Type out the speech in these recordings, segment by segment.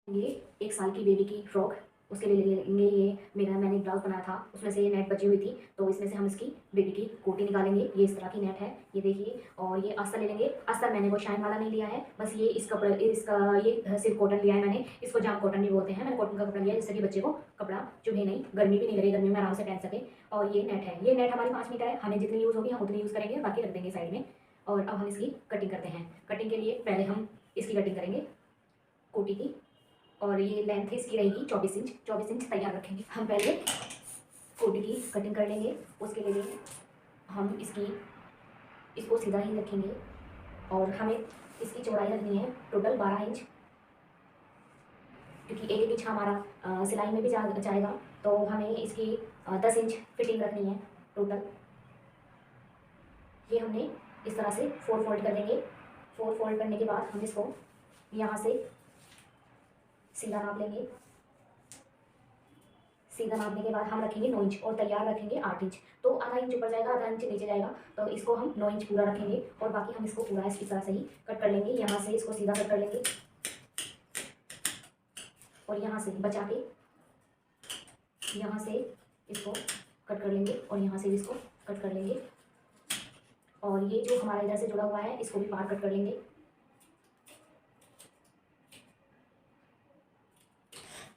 ये 1 साल की बेबी की फ्रॉक, उसके लिए ले लेंगे। ये मैंने ब्लाउज़ बनाया था, उसमें से ये नेट बची हुई थी, तो इसमें से हम इसकी बेबी की कोटी निकालेंगे। ये इस तरह की नेट है, ये देखिए। और ये अस्तर ले लेंगे। अस्तर मैंने वो शाइन वाला नहीं लिया है, बस ये इस कपड़े इसका ये सिर्फ कॉटन लिया है मैंने। इसको जाम कॉटन भी बोलते हैं। मैंने कॉटन का कपड़ा लिया है, जिससे कि बच्चे को कपड़ा चुभे नहीं, गर्मी भी नहीं लगे, गर्मी में आराम से पहन सके। और ये नेट है, ये नेट हमारी 5 मीटर है, हमें जितनी यूज़ होगी हम उतनी यूज़ करेंगे, बाकी रख देंगे साइड में। और अब हम इसकी कटिंग करते हैं। कटिंग के लिए पहले हम इसकी कटिंग करेंगे कोटी की। और ये लेंथ इसकी रहेगी 24 इंच। 24 इंच तैयार रखेंगे। हम पहले कोटी की कटिंग कर लेंगे। उसके लिए हम इसको सीधा ही रखेंगे और हमें इसकी चौड़ाई रखनी है टोटल 12 इंच, क्योंकि एक एक इंच हमारा सिलाई में भी जाएगा, तो हमें इसकी 10 इंच फिटिंग रखनी है टोटल। ये हमने इस तरह से 4 फोल्ड कर देंगे। 4 फोल्ड करने के बाद हम इसको यहाँ से सीधा नाप लेंगे। सीधा नापने के बाद हम रखेंगे 9 इंच और तैयार रखेंगे 8 इंच। तो आधा इंच ऊपर जाएगा, आधा इंच नीचे जाएगा, तो इसको हम 9 इंच पूरा रखेंगे। और बाकी हम इसको पूरा इस तरह से ही कट कर लेंगे। यहाँ से इसको सीधा कट कर लेंगे और यहाँ से बचा के यहाँ से इसको कट कर लेंगे और यहाँ से भी इसको कट कर लेंगे। और ये जो हमारा इधर से जुड़ा हुआ है, इसको भी पार कट कर लेंगे।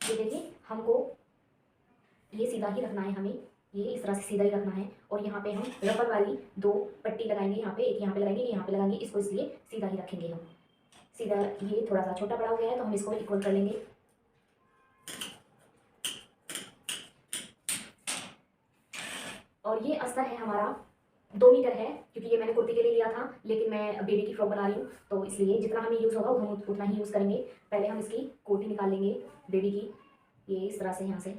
ये देखिए, हमको ये सीधा ही रखना है, हमें ये इस तरह से सीधा ही रखना है। और यहाँ पे हम रबर वाली 2 पट्टी लगाएंगे, यहाँ पे एक यहाँ पे लगाएंगे, यहाँ पे लगाएंगे। इसको इसलिए सीधा ही रखेंगे हम। सीधा, ये थोड़ा सा छोटा बड़ा हो गया है, तो हम इसको इक्वल कर लेंगे। और ये अस्तर है हमारा 2 मीटर है, क्योंकि ये मैंने कुर्ती के लिए लिया था, लेकिन मैं बेबी की फ्रॉक बना रही हूँ, तो इसलिए जितना हमें यूज़ होगा हम उतना ही यूज़ करेंगे। पहले हम इसकी कोटी निकाल लेंगे बेबी की, ये इस तरह से यहाँ से।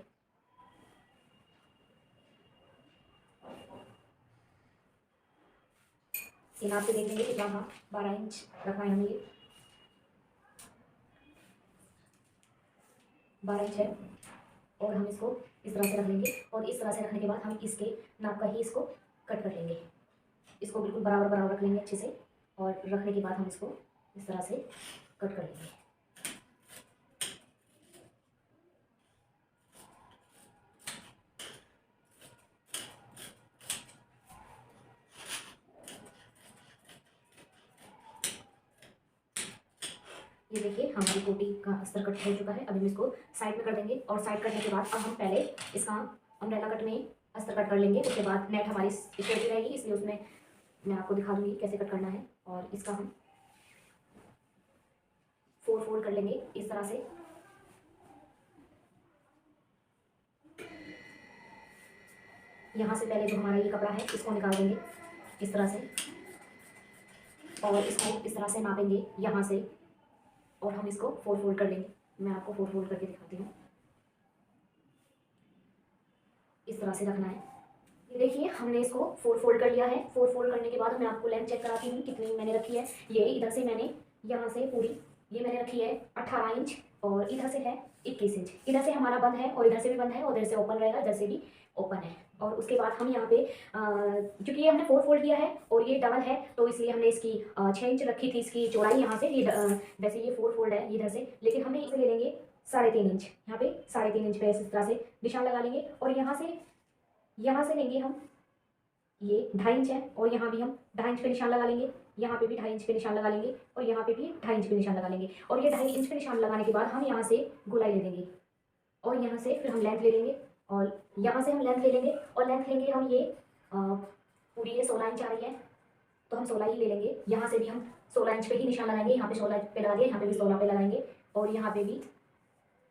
ये नाप के देख लेंगे कितना था। 12 इंच रखना है हमें, ये 12 इंच है। और हम इसको इस तरह से रख लेंगे। और इस तरह से रखने के बाद हम इसके नाप का ही इसको कट कर लेंगे। इसको बिल्कुल बराबर बराबर रख लेंगे अच्छे से। और रखने के बाद हम इसको इस तरह से कट कर लेंगे। ये देखिए, हमारी कोटी का अस्तर कट हो चुका है। अभी हम इसको साइड में कर देंगे। और साइड करने के बाद अब हम पहले इसका अम्ब्रेला कट में अस्तर कट कर लेंगे। उसके बाद नेट हमारी स्ट्रेट ही रहेगी, इसलिए उसमें मैं आपको दिखा दूँगी कैसे कट करना है। और इसका हम 4 फोल्ड कर लेंगे इस तरह से। यहाँ से पहले जो हमारा ये कपड़ा है, इसको निकाल देंगे इस तरह से। और इसको इस तरह से नापेंगे यहाँ से। और हम इसको 4 फोल्ड कर लेंगे। मैं आपको 4 फोल्ड करके दिखाती हूँ। इस तरह से रखना है। ये देखिए, हमने इसको 4 फोल्ड कर लिया है। 4 फोल्ड करने के बाद मैं आपको लेंथ चेक कराती हूँ कितनी मैंने रखी है। ये इधर से मैंने यहाँ से पूरी ये मैंने रखी है 18 इंच, और इधर से है 21 इंच। इधर से हमारा बंद है और इधर से भी बंद है और इधर से ओपन रहेगा, इधर से भी ओपन है। और उसके बाद हम यहाँ पे क्योंकि ये हमने 4 फोल्ड किया है और ये डबल है, तो इसलिए हमने इसकी 6 इंच रखी थी इसकी चौड़ाई। यहाँ से ये वैसे ये 4 फोल्ड है इधर से, लेकिन हमने इसे ले लेंगे 3.5 इंच। यहाँ पे 3.5 इंच पे इस तरह से निशान लगा लेंगे। और यहाँ से लेंगे हम, ये 2.5 इंच है, और यहाँ भी हम 2.5 इंच पे निशान लगा लेंगे। यहाँ पे भी 2.5 इंच पे निशान लगा लेंगे और यहाँ पे भी 2.5 इंच पे निशान लगा लेंगे। और ये 2.5 इंच पे निशान लगाने के बाद हम यहाँ से गोलाई ले लेंगे और यहाँ से फिर हम लेंथ ले लेंगे। और यहाँ से हम लेंथ ले लेंगे और लेंथ लेंगे हम ये पूरी ये 16 इंच आ रही है, तो हम 16 ही ले लेंगे। यहाँ से भी हम 16 इंच पे ही निशान लगाएंगे। यहाँ पे 16 पे लगा दिया, यहाँ पे भी 16 पे लगाएंगे और यहाँ पे भी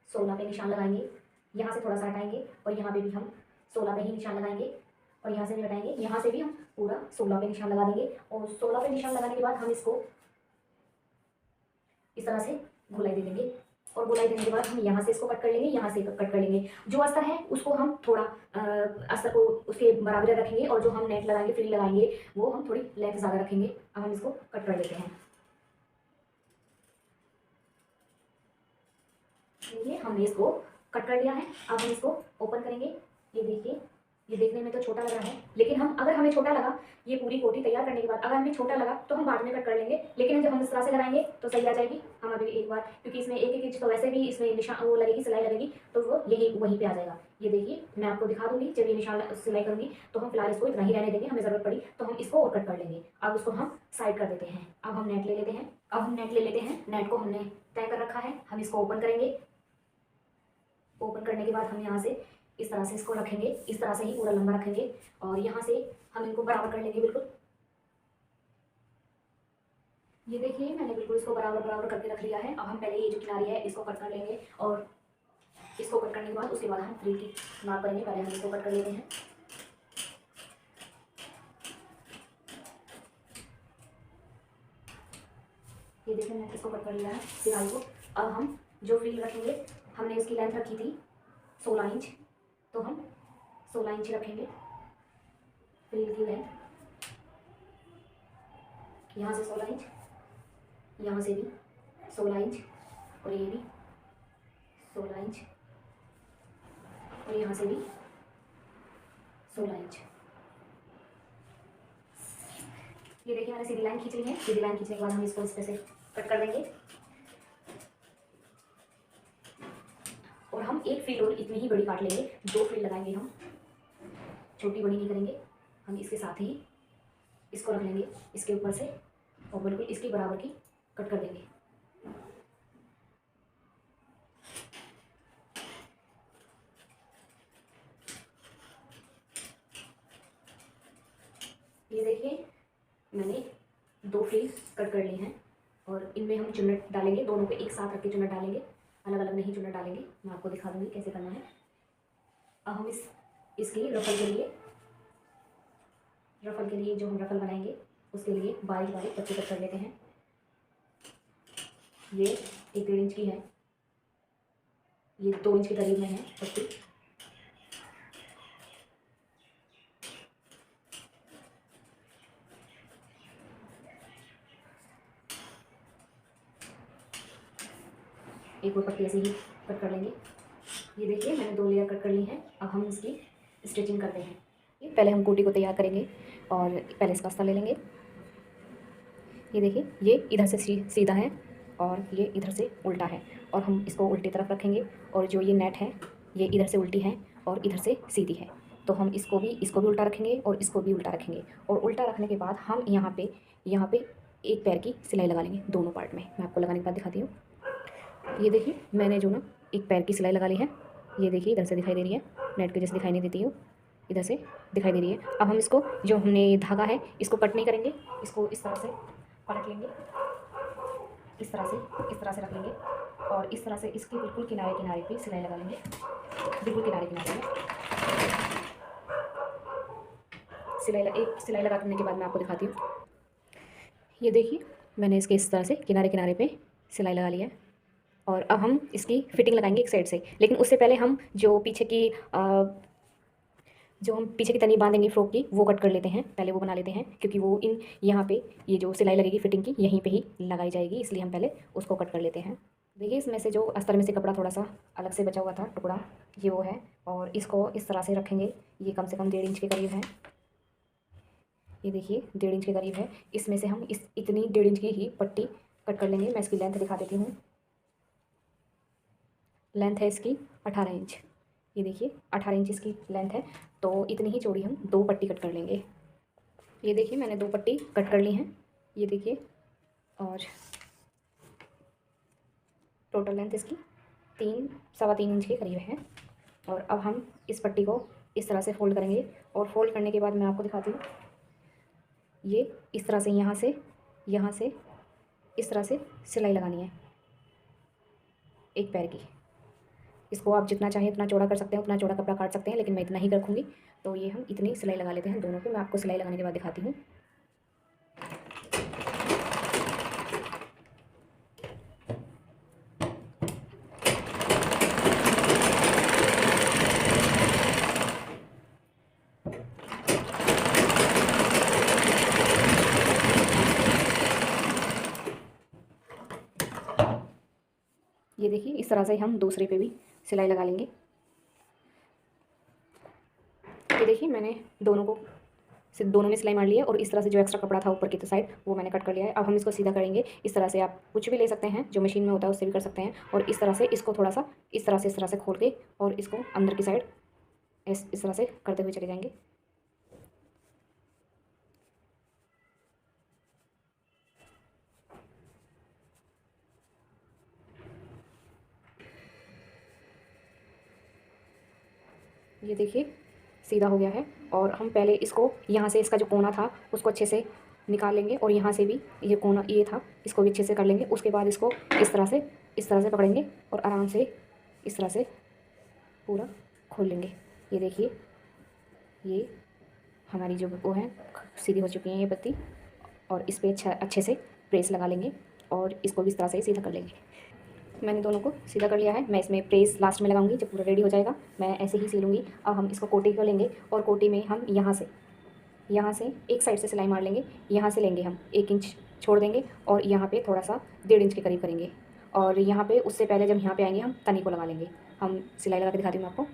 16 पे निशान लगाएंगे। यहाँ से थोड़ा सा हटाएंगे और यहाँ पे भी हम 16 पे ही निशान लगाएंगे और यहाँ से भी हटाएंगे। यहाँ से भी हम पूरा 16 पे निशान लगा देंगे। और 16 पे निशान लगाने के बाद हम इसको इस तरह से गोलाई दे देंगे। और गोलाई देने के बाद हम यहाँ से इसको कट कर लेंगे, यहाँ से कट कर लेंगे। जो अस्तर है उसको हम थोड़ा अस्तर को उसके बराबर रखेंगे, और जो हम नेट लगाएंगे फ्रिल लगाएंगे वो हम थोड़ी लेंथ ज़्यादा रखेंगे। अब हम इसको कट कर लेते हैं। देखिए, हमने इसको कट कर लिया है। अब हम इसको ओपन करेंगे। ये देखिए, ये देखने में तो छोटा लग रहा है, लेकिन हम अगर हमें छोटा लगा, ये पूरी कोटी तैयार करने के बाद अगर हमें छोटा लगा तो हम बाद में कट कर लेंगे, लेकिन जब हम इस तरह से लगाएंगे तो सही आ जाएगी। हम अभी एक बार, क्योंकि इसमें एक एक इंच तो वैसे भी इसमें निशान वो लगेगी, सिलाई लगेगी, तो वो यही वहीं पे आ जाएगा। ये देखिए मैं आपको दिखा दूंगी जब ये निशान सिलाई करूंगी, तो हम फिलहाल इसको इतना ही रहने देंगे, हमें ज़रूरत पड़ी तो हम इसको और कट कर लेंगे। अब उसको हम साइड कर देते हैं। अब हम नेट ले लेते हैं। नेट को हमने तय कर रखा है, हम इसको ओपन करेंगे। ओपन करने के बाद हम यहाँ से इस तरह से इसको रखेंगे, इस तरह से ही पूरा लंबा रखेंगे और यहाँ से हम इनको बराबर कर लेंगे बिल्कुल। ये देखिए मैंने बिल्कुल इसको बराबर बराबर करके रख लिया है। अब हम पहले ये जो किनारी है इसको कट कर लेंगे और इसको कट करने के बाद उसके बाद हम फ्रिल की माप करेंगे। पहले हम इसको कट कर लेते हैं। ये देखिए मैंने इसको कट कर लिया है सिलाई को। अब हम जो फ्रिल रखेंगे, हमने इसकी लेंथ रखी थी 16 इंच, तो हम 16 इंच रखेंगे फ्रिल की लेंथ। यहाँ से 16 इंच, यहाँ से भी 16 इंच और ये भी 16 इंच और यहाँ से भी 16 इंच। ये देखिए मैंने सीधी लाइन खींच ली है। सीधी लाइन खींचने के बाद हम इसको इस तरह से कट कर देंगे और हम एक फ्रिल रोल इतनी ही बड़ी काट लेंगे। 2 फ्रिल लगाएंगे हम, छोटी बड़ी नहीं करेंगे। हम इसके साथ ही इसको रख लेंगे इसके ऊपर से और बिल्कुल इसकी बराबर की कट कर देंगे। ये देखिए मैंने 2 फ्रिल कट कर लिए हैं और इनमें हम चुन्नट डालेंगे। दोनों को एक साथ रख के चुन्नट डालेंगे, अलग अलग नहीं चुन्नट डालेंगे। मैं आपको दिखा दूंगी कैसे करना है। अब हम इसके रफल के लिए जो हम रफल बनाएंगे उसके लिए बारीक बारीक पत्ती कट कर लेते हैं। ये 1-1.5 इंच की है, ये 2 इंच के करीब में है पत्ती। एक और पत्ती ऐसे ही कट कर लेंगे। ये देखिए मैंने 2 लेयर कट कर ली हैं। अब हम इसकी स्टिचिंग करते हैं। पहले हम कोटी को तैयार करेंगे और पहले इसका अस्तर ले लेंगे। ये देखिए ये इधर से सीधा है और ये इधर से उल्टा है और हम इसको उल्टी तरफ रखेंगे और जो ये नेट है ये इधर से उल्टी है और इधर से सीधी है, तो हम इसको भी उल्टा रखेंगे और इसको भी उल्टा रखेंगे। और उल्टा रखने के बाद हम यहाँ पे एक पैर की सिलाई लगा लेंगे दोनों पार्ट में। मैं आपको लगाने के बाद दिखाती हूँ। ये देखिए मैंने जो ना एक पैर की सिलाई लगा ली है। ये देखिए इधर से दिखाई दे रही है, नेट के जैसे दिखाई नहीं देती हूँ, इधर से दिखाई दे रही है। अब हम इसको जो हमने धागा है इसको कट नहीं करेंगे, इसको इस तरह से पलट लेंगे, इस तरह से रख लेंगे और इस तरह से इसके बिल्कुल किनारे पे सिलाई लगा लेंगे। बिल्कुल किनारे में सिलाई लगा करने के बाद मैं आपको दिखाती हूँ। ये देखिए मैंने इसके इस तरह से किनारे पे सिलाई लगा लिया है और अब हम इसकी फिटिंग लगाएंगे एक साइड से। लेकिन उससे पहले हम जो पीछे की तनी बांधेंगे फ्रॉक की वो कट कर लेते हैं, पहले वो बना लेते हैं, क्योंकि वो यहाँ पे ये जो सिलाई लगेगी फिटिंग की यहीं पे ही लगाई जाएगी, इसलिए हम पहले उसको कट कर लेते हैं। देखिए इसमें से जो अस्तर में से कपड़ा थोड़ा सा अलग से बचा हुआ था टुकड़ा, ये वो है और इसको इस तरह से रखेंगे। ये कम से कम 1.5 इंच के करीब है। ये देखिए 1.5 इंच के करीब है। इसमें से हम इतनी 1.5 इंच की ही पट्टी कट कर लेंगे। मैं इसकी लेंथ दिखा देती हूँ। लेंथ है इसकी 18 इंच। ये देखिए 18 इंच इसकी लेंथ है, तो इतनी ही चौड़ी हम 2 पट्टी कट कर लेंगे। ये देखिए मैंने 2 पट्टी कट कर ली हैं, ये देखिए, और टोटल लेंथ इसकी 3-3.25 इंच के करीब है। और अब हम इस पट्टी को इस तरह से फोल्ड करेंगे और फोल्ड करने के बाद मैं आपको दिखाती हूँ। ये इस तरह से यहाँ से इस तरह से सिलाई लगानी है एक पैर की। इसको आप जितना चाहें उतना चौड़ा कर सकते हैं, उतना चौड़ा कपड़ा काट सकते हैं, लेकिन मैं इतना ही रखूँगी। तो ये हम इतनी सिलाई लगा लेते हैं दोनों पे। मैं आपको सिलाई लगाने के बाद दिखाती हूँ। ये देखिए इस तरह से हम दूसरे पे भी सिलाई लगा लेंगे। ये देखिए मैंने दोनों को सिर्फ दोनों में सिलाई मार ली है और इस तरह से जो एक्स्ट्रा कपड़ा था ऊपर की साइड वो मैंने कट कर लिया है। अब हम इसको सीधा करेंगे। इस तरह से आप कुछ भी ले सकते हैं, जो मशीन में होता है उससे भी कर सकते हैं। और इस तरह से इसको थोड़ा सा इस तरह से खोल के और इसको अंदर की साइड इस तरह से करते हुए चले जाएंगे। ये देखिए सीधा हो गया है। और हम पहले इसको यहाँ से इसका जो कोना था उसको अच्छे से निकाल लेंगे और यहाँ से भी ये कोना ये था इसको भी अच्छे से कर लेंगे। उसके बाद इसको इस तरह से पकड़ेंगे और आराम से इस तरह से पूरा खोल लेंगे। ये देखिए ये हमारी जो वो है सीधी हो चुकी है ये पत्ती। और इस पर अच्छे से प्रेस लगा लेंगे और इसको भी इस तरह से सीधा कर लेंगे। मैंने दोनों को सीधा कर लिया है। मैं इसमें प्रेस लास्ट में लगाऊंगी जब पूरा रेडी हो जाएगा। मैं ऐसे ही सिलूँगी। अब हम इसको कोटी को लेंगे और कोटी में हम यहाँ से एक साइड से सिलाई मार लेंगे। यहाँ से लेंगे हम 1 इंच छोड़ देंगे और यहाँ पे थोड़ा सा 1.5 इंच के करीब करेंगे। और यहाँ पे उससे पहले जब यहाँ पे आएंगे हम तनी को लगा लेंगे। हम सिलाई लगा के दिखाती हूँ आपको।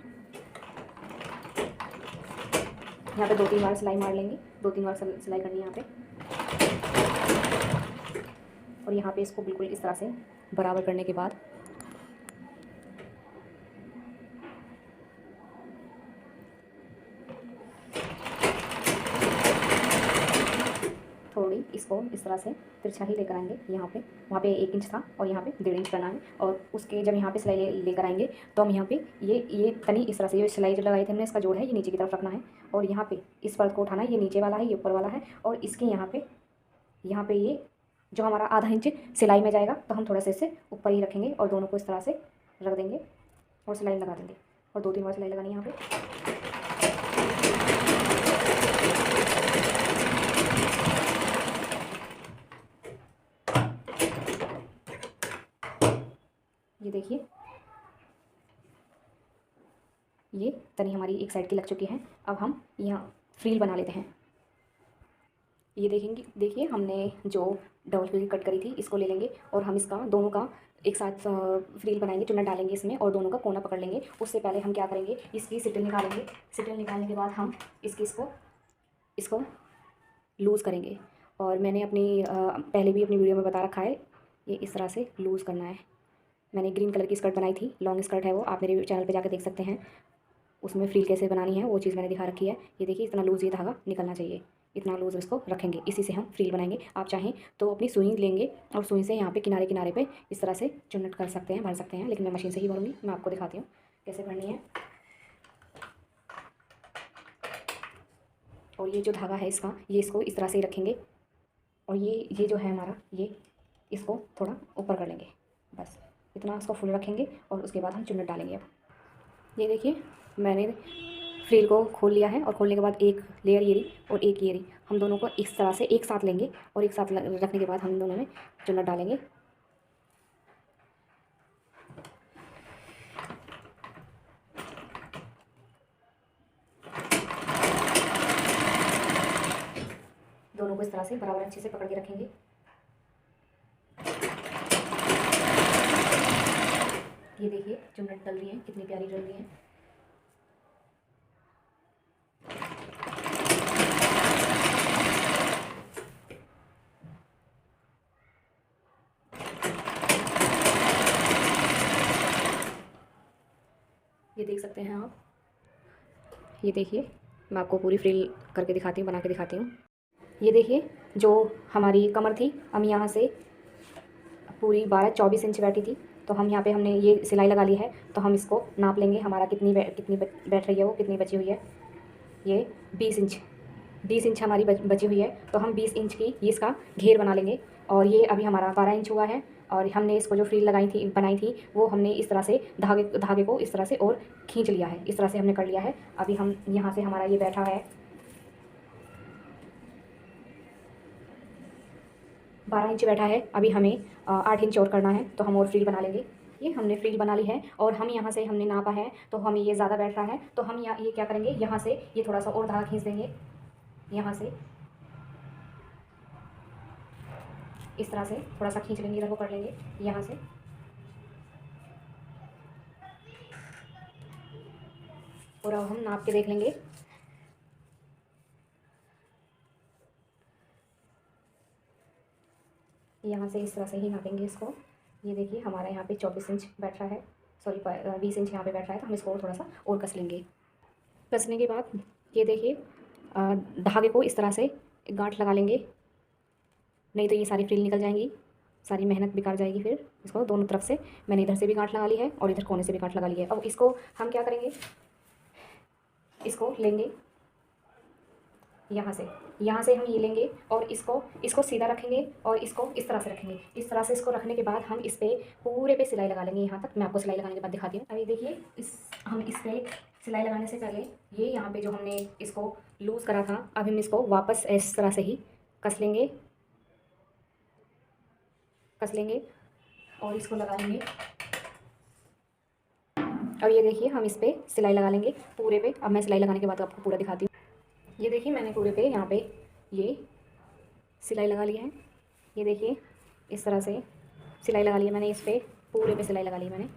यहाँ पे 2-3 बार सिलाई मार लेंगे। 2-3 बार सिलाई करनी है यहाँ पे। और यहाँ पे इसको बिल्कुल इस तरह से बराबर करने के बाद थोड़ी इसको इस तरह से तिरछा ही लेकर आएंगे। यहाँ पे वहाँ पे 1 इंच था और यहाँ पे 1.5 इंच करना है। और उसके जब यहाँ पे सिलाई लेकर आएंगे तो हम यहाँ पे ये तनी इस तरह से जो सिलाई जो लगाई थी हमने इसका जोड़ है ये नीचे की तरफ रखना है। और यहाँ पे इस परत को उठाना है। ये नीचे वाला है ये ऊपर वाला है। और इसके यहाँ पे ये जो हमारा आधा इंच सिलाई में जाएगा तो हम थोड़ा सा इसे ऊपर ही रखेंगे और दोनों को इस तरह से रख देंगे और सिलाई लगा देंगे। और 2-3 बार सिलाई लगानी है यहाँ पे। ये देखिए ये तनी हमारी एक साइड की लग चुकी है। अब हम यहाँ फ्रील बना लेते हैं। ये देखिए हमने जो डबल फ्रील कट करी थी इसको ले लेंगे और हम इसका दोनों का एक साथ फ्रील बनाएंगे। चुन्नट डालेंगे इसमें और दोनों का कोना पकड़ लेंगे। उससे पहले हम क्या करेंगे इसकी सिटल निकालेंगे। सिटल निकालने के बाद हम इसको लूज़ करेंगे। और मैंने पहले भी अपनी वीडियो में बता रखा है ये इस तरह से लूज़ करना है। मैंने ग्रीन कलर की स्कर्ट बनाई थी, लॉन्ग स्कर्ट है वो, आप मेरे चैनल पे जाकर देख सकते हैं। उसमें फ्रील कैसे बनानी है वो चीज़ मैंने दिखा रखी है। ये देखिए इतना लूज़ ये धागा निकलना चाहिए, इतना लूज़ इसको रखेंगे। इसी से हम फ्रील बनाएंगे। आप चाहें तो अपनी सुई लेंगे और सुई से यहाँ पे किनारे किनारे पे इस तरह से चुन्नट कर सकते हैं, भर सकते हैं। लेकिन मैं मशीन से ही भरूँगी। मैं आपको दिखाती हूँ कैसे भरनी है। और ये जो धागा है इसका ये इसको इस तरह से ही रखेंगे। और ये जो है हमारा ये इसको थोड़ा ऊपर कर लेंगे। बस इतना इसको फुल रखेंगे और उसके बाद हम चुन्नट डालेंगे। अब ये देखिए मैंने फ्रील को खोल लिया है और खोलने के बाद एक लेयर ये रही और एक ये रही। हम दोनों को इस तरह से एक साथ लेंगे और एक साथ रखने के बाद हम दोनों में चुन्नट डालेंगे। दोनों को इस तरह से बराबर अच्छे से पकड़ के रखेंगे। ये देखिए चुन्नट डल रही है, कितनी प्यारी डल रही है। ये देख सकते हैं आप। ये देखिए मैं आपको पूरी फ्रिल करके दिखाती हूँ, बना के दिखाती हूँ। ये देखिए जो हमारी कमर थी हम यहाँ से पूरी 12-24 इंच बैठी थी। तो हम यहाँ पे हमने ये सिलाई लगा ली है। तो हम इसको नाप लेंगे हमारा कितनी बैठ रही है, वो कितनी बची हुई है। ये 20 इंच हमारी बची हुई है। तो हम 20 इंच की ये इसका घेर बना लेंगे। और ये अभी हमारा 12 इंच हुआ है। और हमने इसको जो फ्रील बनाई थी वो हमने इस तरह से धागे को इस तरह से और खींच लिया है। इस तरह से हमने कर लिया है। अभी हम यहाँ से हमारा ये बैठा है 12 इंच बैठा है। अभी हमें 8 इंच और करना है। तो हम और फ्रील बना लेंगे। ये हमने फ्रील बना ली है और हम यहाँ से हमने नापा है तो हमें ये ज़्यादा बैठ रहा है। तो हम ये क्या करेंगे यहाँ से ये थोड़ा सा और धागा खींच देंगे। यहाँ से इस तरह से थोड़ा सा खींच लेंगे, इधर को कर लेंगे यहाँ से। और अब हम नाप के देख लेंगे यहाँ से इस तरह से ही नापेंगे इसको। ये देखिए हमारा यहाँ पे 24 इंच बैठ रहा है, सॉरी 20 इंच यहाँ पे बैठ रहा है, तो हम इसको थोड़ा सा और कस लेंगे। कसने के बाद ये देखिए धागे को इस तरह से गांठ लगा लेंगे, नहीं तो ये सारी फ्रिल निकल जाएंगी, सारी मेहनत बेकार जाएगी। फिर इसको दोनों तरफ से मैंने इधर से भी गांठ लगा ली है और इधर कोने से भी गांठ लगा ली है। अब इसको हम क्या करेंगे, इसको लेंगे यहाँ से हम ये लेंगे और इसको सीधा रखेंगे और इसको इस तरह से रखेंगे। इस तरह से इसको रखने के बाद हम इस पर पूरे पे सिलाई लगा लेंगे। यहाँ तक मैं आपको सिलाई लगाने के बाद दिखाती हूँ। अभी देखिए हम इस पर सिलाई लगाने से पहले ये यहाँ पे जो हमने इसको लूज़ करा था, अब हम इसको वापस इस तरह से ही कस लेंगे और इसको लगा लेंगे। अब ये देखिए हम इस पर सिलाई लगा लेंगे पूरे पे। अब मैं सिलाई लगाने के बाद आपको पूरा दिखाती हूँ। ये देखिए मैंने पूरे पे यहाँ पे ये सिलाई लगा ली है। ये देखिए इस तरह से सिलाई लगा ली है मैंने, इस पर पूरे पे सिलाई लगा ली है मैंने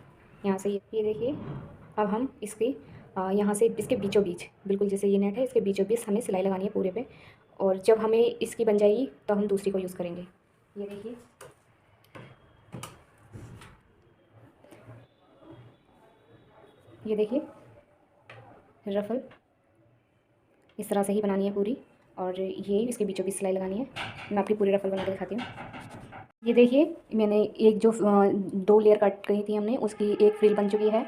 यहाँ से। ये देखिए अब हम इसकी यहाँ से इसके बीचों बीच, बिल्कुल जैसे ये नेट है इसके बीचों बीच हमें सिलाई लगानी है पूरे पे। और जब हमें इसकी बन जाएगी तो हम दूसरी को यूज़ करेंगे। ये देखिए रफ़ल इस तरह से ही बनानी है पूरी, और ये इसके बीचों बीच सिलाई लगानी है। मैं आपकी पूरी रफ़ल बना के दिखाती हूँ। ये देखिए मैंने एक जो 2 लेयर कट करी थी हमने, उसकी एक फ्रिल बन चुकी है,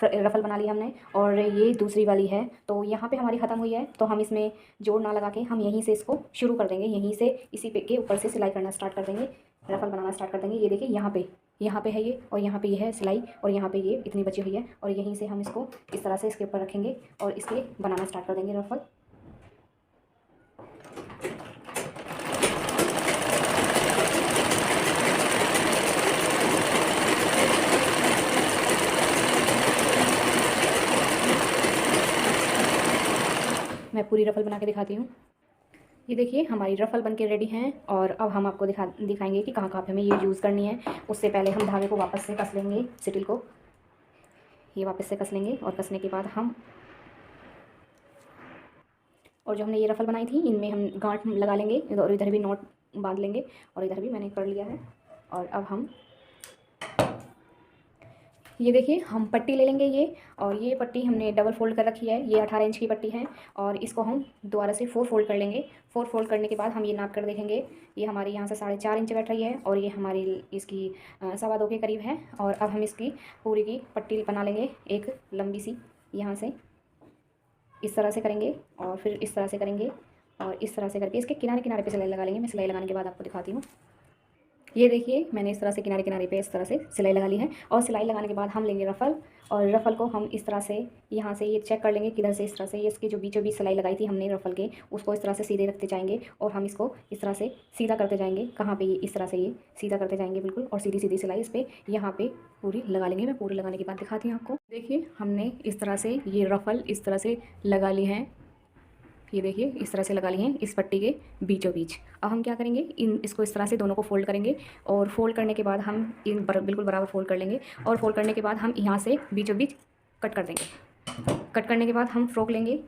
रफ़ल बना ली हमने, और ये दूसरी वाली है। तो यहाँ पे हमारी ख़त्म हुई है, तो हम इसमें जोड़ ना लगा के हम यहीं से इसको शुरू कर देंगे। यहीं से इसी पे के ऊपर से सिलाई करना स्टार्ट कर देंगे, रफ़ल बनाना स्टार्ट कर देंगे। ये देखिए यहाँ पे है ये, और यहाँ पे ये है सिलाई, और यहाँ पे ये इतनी बची हुई है, और यहीं से हम इसको इस तरह से इसके ऊपर रखेंगे और इसके बनाना स्टार्ट कर देंगे रफ़ल। मैं पूरी रफ़ल बना के दिखाती हूँ। ये देखिए हमारी रफ़ल बन के रेडी हैं, और अब हम आपको दिखाएंगे कि कहाँ पे हमें ये यूज़ करनी है। उससे पहले हम धागे को वापस से कस लेंगे, सिटिल को ये वापस से कस लेंगे, और कसने के बाद हम जो हमने ये रफ़ल बनाई थी इनमें हम गांठ लगा लेंगे, और इधर भी नॉट बांध लेंगे, और इधर भी मैंने कर लिया है। और अब हम ये देखिए हम पट्टी ले लेंगे ये, और ये पट्टी हमने डबल फोल्ड कर रखी है, ये 18 इंच की पट्टी है, और इसको हम दोबारा से 4 फोल्ड कर लेंगे। 4 फोल्ड करने के बाद हम ये नाप कर देखेंगे, ये हमारी यहाँ से 4.5 इंच बैठ रही है, और ये हमारी इसकी 2.25 के करीब है। और अब हम इसकी पूरी की पट्टी बना लेंगे, एक लंबी सी, यहाँ से इस तरह से करेंगे, और फिर इस तरह से करेंगे, और इस तरह से करके इसके किनारे किनारे पे सिलाई लगा लेंगे। मैं सिलाई लगाने के बाद आपको दिखाती हूँ। ये देखिए मैंने इस तरह से किनारे किनारे पे इस तरह से सिलाई लगा ली है, और सिलाई लगाने के बाद हम लेंगे रफ़ल, और रफ़ल को हम इस तरह से यहाँ से ये चेक कर लेंगे किधर से, इस तरह से ये इसकी जो बीचों बीच सिलाई लगाई थी हमने रफ़ल के, उसको इस तरह से सीधे रखते जाएंगे, और हम इसको इस तरह से सीधा करते जाएंगे। कहाँ पे, ये इस तरह से ये सीधा करते जाएंगे बिल्कुल, और सीधी सीधी सिलाई इस पर यहाँ पे पूरी लगा लेंगे। मैं पूरी लगाने के बाद दिखाती हूँ आपको। देखिए हमने इस तरह से ये रफ़ल इस तरह से लगा ली है, ये देखिए इस तरह से लगा लिए हैं इस पट्टी के बीचों बीच। अब हम क्या करेंगे, इसको इस तरह से दोनों को फोल्ड करेंगे, और फोल्ड करने के बाद हम बिल्कुल बराबर फोल्ड कर लेंगे, और फोल्ड करने के बाद हम यहाँ से बीचों बीच कट कर देंगे। कट करने के बाद हम फ्रॉक लेंगे,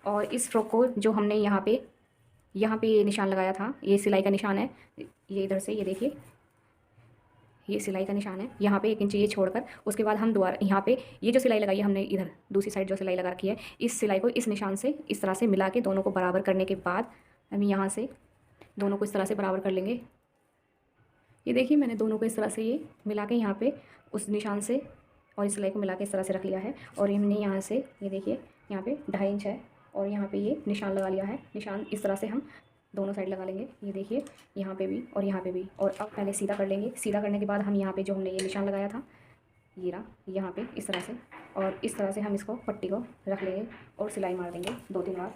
और इस फ्रॉक को जो हमने यहाँ पे ये निशान लगाया था, ये सिलाई का निशान है, ये इधर से ये देखिए ये सिलाई का निशान है, यहाँ पे 1 इंच ये छोड़कर, उसके बाद हम दोबारा यहाँ पे ये जो सिलाई लगाई है हमने, इधर दूसरी साइड जो सिलाई लगा रखी है, इस सिलाई को इस निशान से इस तरह से मिला के दोनों को बराबर करने के बाद हम यहाँ से दोनों को इस तरह से बराबर कर लेंगे। ये देखिए मैंने दोनों को इस तरह से ये मिला के यहाँ पे उस निशान से और इस सिलाई को मिला के इस तरह से रख लिया है, और हमने यहाँ से ये देखिए यहाँ पे 2.5 इंच है, और यहाँ पे ये निशान लगा लिया है। निशान इस तरह से हम दोनों साइड लगा लेंगे, ये देखिए यहाँ पे भी और यहाँ पे भी। और अब पहले सीधा कर लेंगे, सीधा करने के बाद हम यहाँ पे जो हमने ये निशान लगाया था, ये रहा यहाँ पे इस तरह से, और इस तरह से हम इसको पट्टी को रख लेंगे और सिलाई मार देंगे 2-3 बार,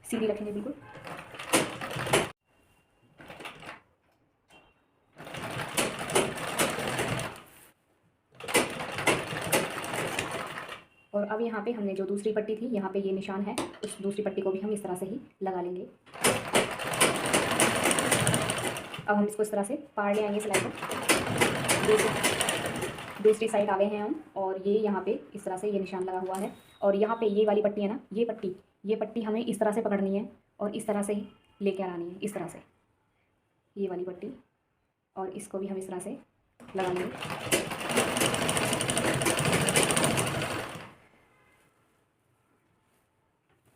सीधी रखेंगे बिल्कुल। और अब यहाँ पे हमने जो दूसरी पट्टी थी, यहाँ पे ये निशान है, उस दूसरी पट्टी को भी हम इस तरह से ही लगा लेंगे। अब हम इसको इस तरह से पार ले आएंगे सिलाई को, दूसरी साइड आ गए हैं हम, और ये यहाँ पे इस तरह से ये निशान लगा हुआ है, और यहाँ पे ये वाली पट्टी है ना, ये पट्टी हमें इस तरह से पकड़नी है, और इस तरह से ही लेकर आनी है, इस तरह से ये वाली पट्टी और इसको भी हम इस तरह से लगा लेंगे।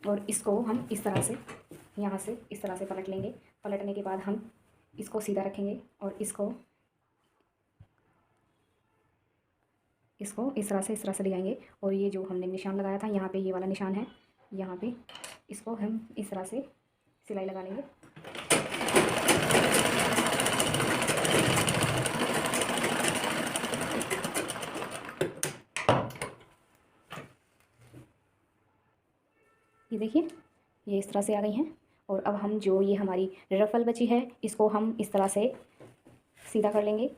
और इसको हम इस तरह से यहाँ से इस तरह से पलट लेंगे। पलटने के बाद हम इसको सीधा रखेंगे और इसको इस तरह से लगाएंगे। और ये जो हमने निशान लगाया था यहाँ पे, ये वाला निशान है, यहाँ पे इसको हम इस तरह से सिलाई लगा लेंगे। ये देखिए, ये इस तरह से आ गई हैं। और अब हम जो ये हमारी रफ़ल बची है इसको हम इस तरह से सीधा कर लेंगे।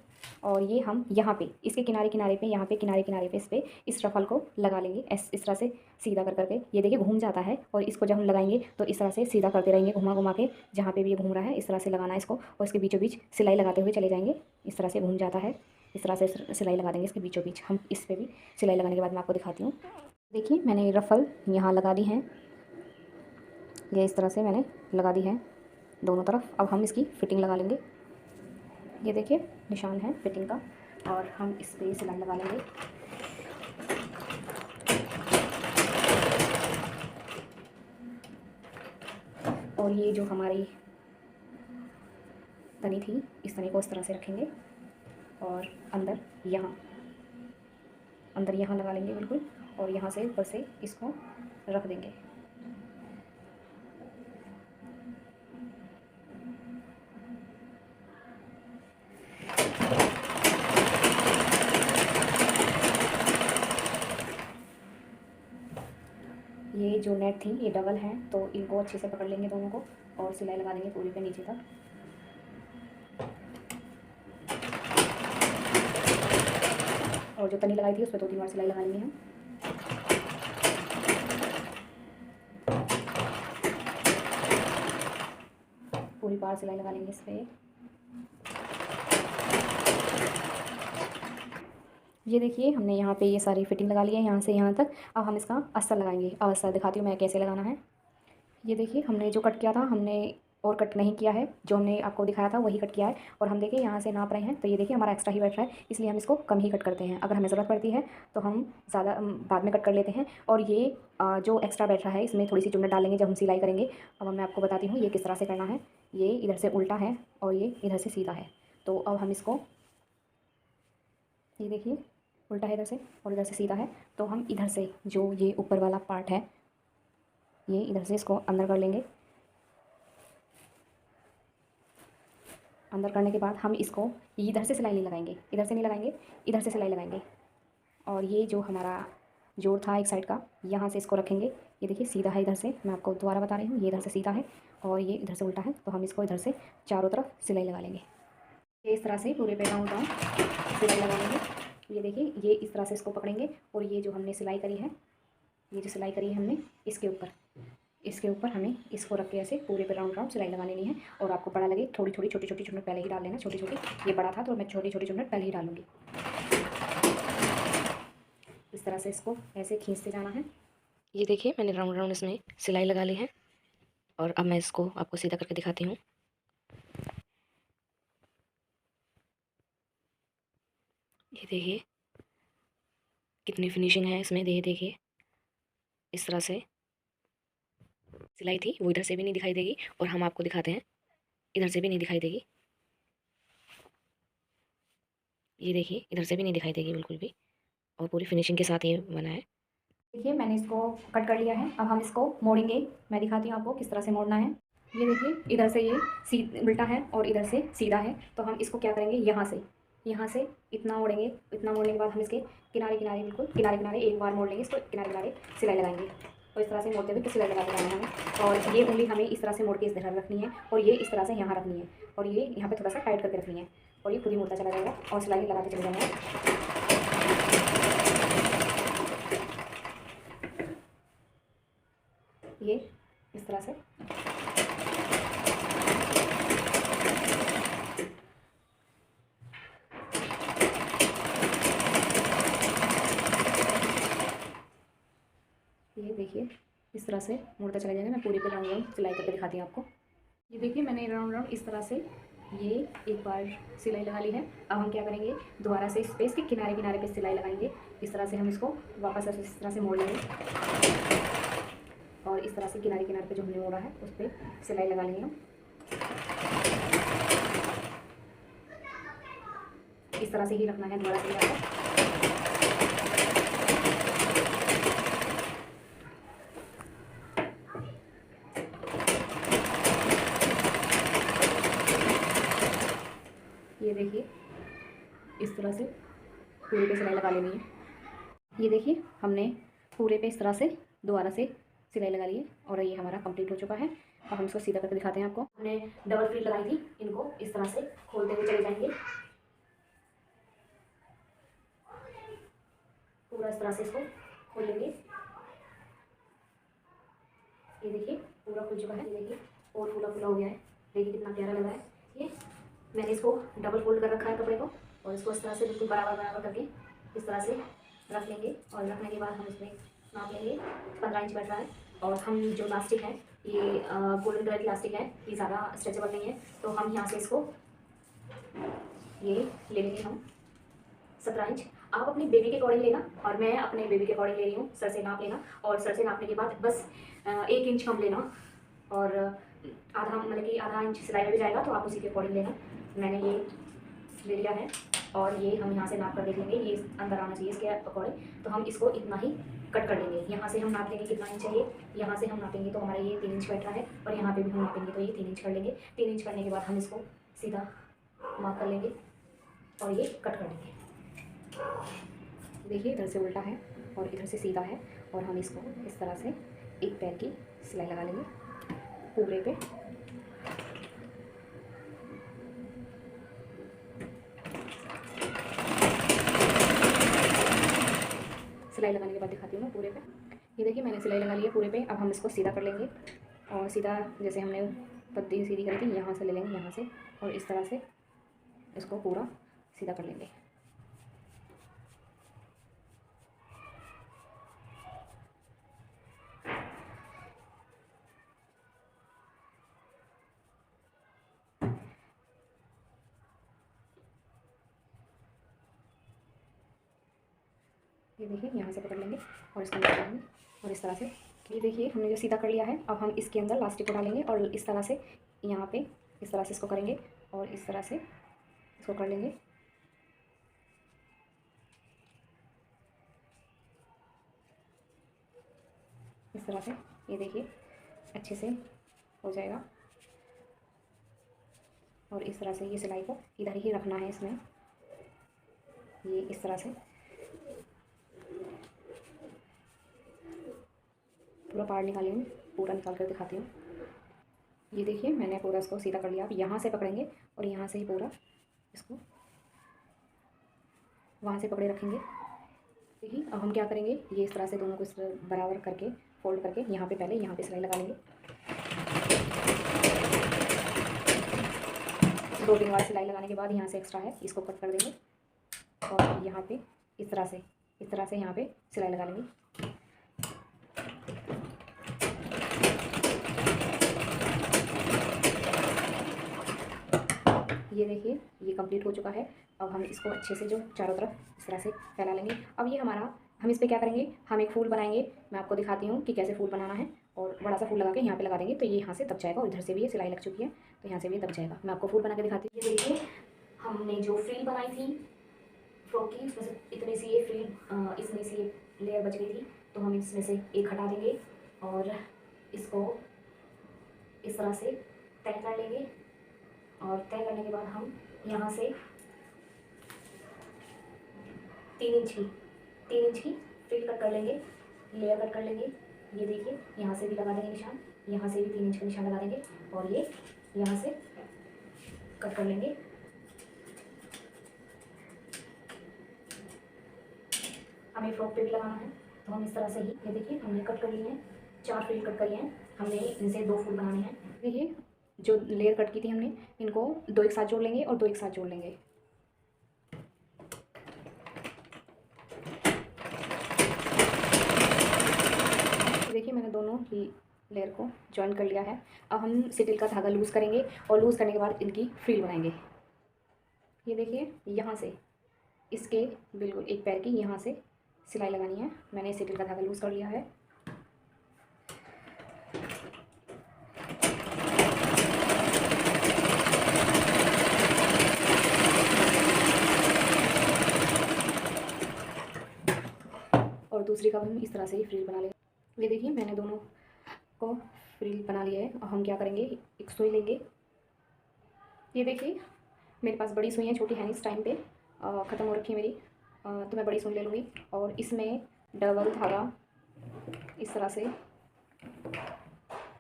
और ये हम यहाँ पे इसके किनारे किनारे पे, यहाँ पे किनारे किनारे पे इस पे इस रफ़ल को लगा लेंगे इस तरह से सीधा कर करके। ये देखिए घूम जाता है, और इसको जब हम लगाएंगे तो इस तरह से सीधा करते रहेंगे, घुमा घुमा के। जहाँ पे भी ये घूम रहा है इस तरह से लगाना है इसको, और इसके बीचों बीच सिलाई लगाते हुए चले जाएंगे। इस तरह से घूम जाता है, इस तरह से सिलाई लगा देंगे इसके बीचों बीच। हम इस पर भी सिलाई लगाने के बाद मैं आपको दिखाती हूँ। देखिए मैंने रफ़ल यहाँ लगा दी हैं, ये इस तरह से मैंने लगा दी है दोनों तरफ। अब हम इसकी फ़िटिंग लगा लेंगे। ये देखिए निशान है फिटिंग का, और हम इस पर सिलाई लगा लेंगे। और ये जो हमारी तनी थी, इस तनी को इस तरह से रखेंगे और अंदर यहाँ लगा लेंगे बिल्कुल, और यहाँ से ऊपर से इसको रख देंगे। ये जो नेट थी ये डबल है, तो इनको अच्छे से पकड़ लेंगे दोनों को, और सिलाई लगा देंगे पूरी पे नीचे तक। और जो तनी लगाई थी उस पर 2-3 बार सिलाई लगा लेंगे हम। पूरी बार सिलाई लगा लेंगे इस पर। ये देखिए हमने यहाँ पे ये सारी फिटिंग लगा ली है यहाँ से यहाँ तक। अब हम इसका अस्तर लगाएंगे। अब अस्तर दिखाती हूँ मैं कैसे लगाना है। ये देखिए हमने जो कट किया था, हमने और कट नहीं किया है, जो हमने आपको दिखाया था वही कट किया है। और हम देखिए यहाँ से नाप रहे हैं, तो ये देखिए हमारा एक्स्ट्रा ही बैठ रहा है, इसलिए हम इसको कम ही कट करते हैं। अगर हमें ज़रूरत पड़ती है तो हम ज़्यादा बाद में कट कर लेते हैं। और ये जो एक्स्ट्रा बैठ रहा है इसमें थोड़ी सी चुन्नट डालेंगे जब हम सिलाई करेंगे। अब मैं आपको बताती हूँ ये किस तरह से करना है। ये इधर से उल्टा है और ये इधर से सीधा है, तो अब हम इसको, ये देखिए उल्टा है इधर से और इधर से सीधा है, तो हम इधर से जो ये ऊपर वाला पार्ट है ये इधर से इसको अंदर कर लेंगे। अंदर करने के बाद हम इसको इधर से सिलाई नहीं लगाएंगे, इधर से नहीं लगाएंगे, इधर से सिलाई लगाएंगे। और ये जो हमारा जोड़ था एक साइड का, यहाँ से इसको रखेंगे। ये देखिए सीधा है इधर से, मैं आपको दोबारा बता रही हूँ, ये इधर से सीधा है और ये इधर से उल्टा है, तो हम इसको इधर से चारों तरफ सिलाई लगा लेंगे। ये इस तरह से पूरे पे राउंड सिलाई लगा लेंगे। ये देखिए ये इस तरह से इसको पकड़ेंगे, और ये जो हमने सिलाई करी है, ये जो सिलाई करी है हमने इसके ऊपर हमें इसको रख के ऐसे पूरे पे राउंड सिलाई लगा लेनी है। और आपको बड़ा लगे थोड़ी थोड़ी छोटी छोटी चुन्नट पहले ही डाल लेना, छोटी छोटी। ये बड़ा था तो मैं छोटी छोटी चुन्नट पहले ही डालूंगी। इस तरह से इसको ऐसे खींचते जाना है। ये देखिए मैंने राउंड राउंड इसमें सिलाई लगा ली है, और अब मैं इसको आपको सीधा करके दिखाती हूँ। ये देखिए कितनी फिनिशिंग है इसमें, देखिए इस तरह से सिलाई थी वो इधर से भी नहीं दिखाई देगी, और हम आपको दिखाते हैं इधर से भी नहीं दिखाई देगी। ये देखिए इधर से भी नहीं दिखाई देगी बिल्कुल भी, और पूरी फिनिशिंग के साथ ये बना है। देखिए मैंने इसको कट कर लिया है, अब हम इसको मोड़ेंगे। मैं दिखाती हूँ आपको किस तरह से मोड़ना है। ये देखिए इधर से ये उल्टा है और इधर से सीधा है, तो हम इसको क्या करेंगे, यहाँ से इतना मोड़ेंगे। इतना मोड़ने के बाद हम इसके किनारे किनारे बिल्कुल किनारे किनारे एक बार मोड़ लेंगे, इसको किनारे किनारे सिलाई लगाएंगे। तो इस तरह से मोड़ते हुए सिलाई लगाते जाना है हमें। और ये उंगली हमें इस तरह से मोड़ के इस तरह रखनी है, और ये इस तरह से यहाँ रखनी है, और ये यहाँ पे थोड़ा सा टाइट करके रखनी है, और ये खुद ही मुड़ता चला जाएगा और सिलाई लगाते चले जाएंगे। ये इस तरह से ये देखिए इस तरह से मुड़ता चला जाएगा। मैं पूरी पे राउंड राउंड सिलाई करके दिखाती हूँ आपको। ये देखिए मैंने राउंड राउंड इस तरह से ये एक बार सिलाई लगा ली है। अब हम क्या करेंगे, दोबारा से इस पे इसके किनारे किनारे पे सिलाई लगाएंगे। इस तरह से हम इसको वापस ऐसे इस तरह से मोड़ लेंगे और इस तरह से किनारे किनारे पे जो हमने मोड़ा है उस पर सिलाई लगा लेंगे हम। इस तरह से ही रखना है दोबारा से लगाकर। ये देखिए इस तरह से पूरे पे सिलाई लगा लेनी है। ये देखिए हमने पूरे पे इस तरह से दोबारा से सिलाई लगा ली है और ये हमारा कंप्लीट हो चुका है। अब हम इसको सीधा करके दिखाते हैं आपको। हमने डबल फ्रिल लगाई थी, इनको इस तरह से खोलते हुए चले जाएंगे। पूरा इस तरह से इसको खोल लेंगे। ये देखिए पूरा खुल चुका है। ये देखिए और फूला फूला हो गया है। देखिए कितना प्यारा लग रहा है। ये मैंने इसको डबल फोल्ड कर रखा है कपड़े को और इसको इस तरह से बिल्कुल बराबर बराबर करके इस तरह से रख लेंगे। और रखने के बाद हम इसमें नाप लेंगे। 15 इंच बैठ रहा है। और हम जो इलास्टिक है ये गोल्डन कलर की इलास्टिक है, ये ज़्यादा स्ट्रेचेबल नहीं है, तो हम यहाँ से इसको ये ले लेंगे हम 17 इंच। आप अपने बेबी के अकॉर्डिंग लेना और मैं अपने बेबी के अकॉर्डिंग ले रही हूँ। सर से नाप लेना और सर से नापने के बाद बस 1 इंच कम लेना और आधा मतलब कि आधा इंच सिलाई में भी जाएगा, तो आप उसी के अकॉर्डिंग लेना। मैंने ये ले लिया है और ये हम यहाँ से नाप कर देख लेंगे, ये अंदर आना चाहिए इसके अकॉर्डिंग। तो हम इसको इतना ही कट कर लेंगे। यहाँ से हम नाप लेंगे कितना इंच चाहिए, यहाँ से हम नापेंगे तो हमारा ये 3 इंच बैठ रहा है और यहाँ पे भी हम नापेंगे तो ये 3 इंच कर लेंगे। 3 इंच करने के बाद हम इसको सीधा मार्क कर लेंगे और ये कट कर लेंगे। देखिए इधर से उल्टा है और इधर से सीधा है और हम इसको इस तरह से एक पैर की सिलाई लगा लेंगे पूरे पे। सिलाई लगाने के बाद दिखाती हूँ मैं पूरे पे। ये देखिए मैंने सिलाई लगा ली है पूरे पे। अब हम इसको सीधा कर लेंगे और सीधा जैसे हमने पत्ती सीधी करी थी यहाँ से ले लेंगे, यहाँ से और इस तरह से इसको पूरा सीधा कर लेंगे। ये देखिए यहाँ से पकड़ लेंगे और इसको निकाल लेंगे और इस तरह से। ये देखिए हमने जो सीधा कर लिया है, अब हम इसके अंदर लास्टिक को डालेंगे और इस तरह से यहाँ पे इस तरह से इसको करेंगे और इस तरह से इसको कर लेंगे। इस तरह से ये देखिए अच्छे से हो जाएगा और इस तरह से ये सिलाई को इधर ही रखना है इसमें। ये इस तरह से पूरा पार्ट निकाली हूँ, पूरा निकाल कर दिखाती हूँ। ये देखिए मैंने पूरा इसको सीधा कर लिया। आप यहाँ से पकड़ेंगे और यहाँ से ही पूरा इसको वहाँ से पकड़े रखेंगे। देखिए अब हम क्या करेंगे, ये इस तरह से दोनों को इस बराबर करके फोल्ड करके यहाँ पे पहले यहाँ पे सिलाई लगा लेंगे। 2-3 बार सिलाई लगाने के बाद यहाँ से एक्स्ट्रा है इसको कट कर देंगे और यहाँ पे इस तरह से यहाँ पे सिलाई लगा लेंगे। ये देखिए ये कंप्लीट हो चुका है। अब हम इसको अच्छे से जो चारों तरफ इस तरह से फैला लेंगे। अब ये हमारा हम इस पर क्या करेंगे, हम एक फूल बनाएंगे। मैं आपको दिखाती हूँ कि कैसे फूल बनाना है और बड़ा सा फूल लगा के यहाँ पे लगा देंगे तो ये यहाँ से दब जाएगा और इधर से भी ये सिलाई लग चुकी है तो यहाँ से भी दब जाएगा। मैं आपको फूल बना के दिखाती हूँ। ये देखिए हमने जो फ्रिल बनाई थी फ्रॉक की, उसमें से इतने सी ये फ्रिल इसमें से ये लेयर बच गई थी तो हम इसमें से एक हटा देंगे और इसको इस तरह से तय कर लेंगे। और तय करने के बाद हम यहाँ से 3 इंच की फ्रिल कट कर लेंगे, लेयर कट कर लेंगे। ये देखिए यहाँ से भी लगा देंगे निशान, यहाँ से भी 3 इंच का निशान लगा देंगे और ये यहाँ से कट कर लेंगे। हमें फ्रॉक पे भी लगाना है तो हम इस तरह से ही ये देखिए हमने कट कर लिए हैं, 4 फ्रिल कट करी हैं। हमने इनसे 2 फूल बनाने हैं। देखिए जो लेयर कट की थी हमने इनको 2 एक साथ जोड़ लेंगे और 2 एक साथ जोड़ लेंगे। देखिए मैंने दोनों ही लेयर को जॉइन कर लिया है। अब हम सिटिल का धागा लूज़ करेंगे और लूज़ करने के बाद इनकी फ्रिल बनाएंगे। ये देखिए, यहाँ से इसके बिल्कुल एक पैर की यहाँ से सिलाई लगानी है। मैंने सिटिल का धागा लूज़ कर लिया है। और दूसरी का हम इस तरह से ही फ्रिल बना लेंगे। ये देखिए, मैंने दोनों को फ्रिल बना लिया है। और हम क्या करेंगे, एक सुई लेंगे। ये देखिए, मेरे पास बड़ी सुई है, छोटी है नहीं इस टाइम पे, ख़त्म हो रखी है मेरी, तो मैं बड़ी सुई ले लूँगी। और इसमें डबल धागा, इस तरह से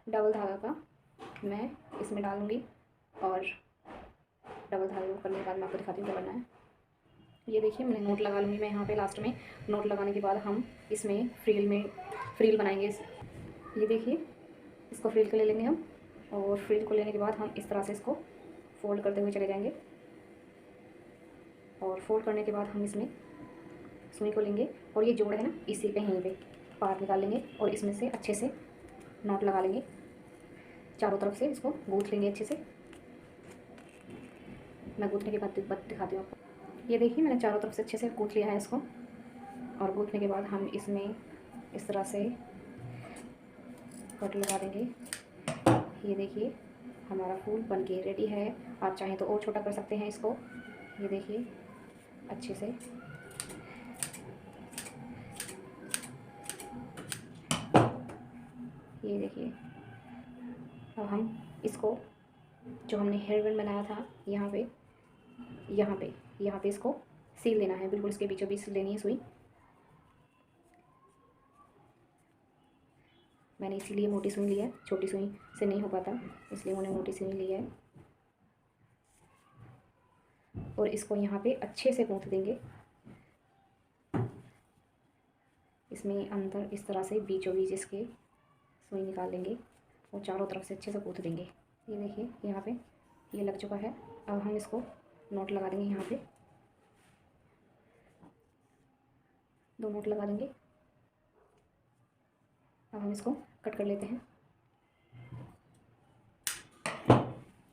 डबल धागा का मैं इसमें डालूँगी। और डबल धागा को करने के बाद मैं आपको दिखाती हूँ क्या करना है। ये देखिए, मैंने नोट लगा लूँगी मैं यहाँ पे लास्ट में। नोट लगाने के बाद हम इसमें फ्रिल बनाएंगे। ये देखिए, इसको फ्रिल को ले लेंगे हम। और फ्रिल को लेने के बाद हम इस तरह से इसको फोल्ड करते हुए चले जाएंगे। और फोल्ड करने के बाद हम इसमें सुई को लेंगे और ये जोड़ है ना, इसी पे यहीं पे पार्ट निकाल लेंगे और इसमें से अच्छे से नॉट लगा लेंगे। चारों तरफ से इसको गूँथ लेंगे अच्छे से। मैं गूँथने के बाद दिखाती हूँ आपको। ये देखिए, मैंने चारों तरफ से अच्छे से गूँथ लिया है इसको। और गूँथने के बाद हम इसमें इस तरह से कट लगा देंगे। ये देखिए, हमारा फूल बन के रेडी है। आप चाहें तो और छोटा कर सकते हैं इसको। ये देखिए, अच्छे से ये देखिए। अब हम इसको, जो हमने हेयर बैंड बनाया था, यहाँ पे इसको सील देना है। बिल्कुल इसके बीचों बीच सील लेनी है सुई। मैंने इसीलिए मोटी सुई ली है, छोटी सुई से नहीं हो पाता, इसलिए मैंने मोटी सुई ली है। और इसको यहाँ पे अच्छे से गूँथ देंगे। इसमें अंदर इस तरह से बीचों बीच इसके सुई निकाल लेंगे और चारों तरफ से अच्छे से गूँथ देंगे। ये देखिए, यहाँ पे ये लग चुका है। अब हम इसको नोट लगा देंगे। यहाँ पे 2 नोट लगा देंगे। अब हम इसको कट कर लेते हैं।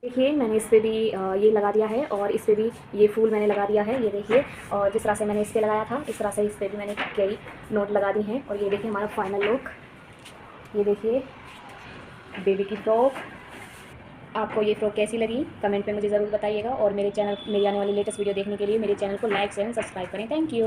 देखिए, मैंने इस पर भी ये लगा दिया है और इस पर भी ये फूल मैंने लगा दिया है। ये देखिए, और जिस तरह से मैंने इस पर लगाया था, इस तरह से इस पर भी मैंने कई नोट लगा दी हैं। और ये देखिए हमारा फाइनल लुक। ये देखिए, बेबी की फ्रॉक। आपको ये फ्रॉक कैसी लगी कमेंट में मुझे ज़रूर बताइएगा। और मेरी आने वाली लेटेस्ट वीडियो देखने के लिए मेरे चैनल को लाइक शेयर एंड सब्सक्राइब करें। Thank you.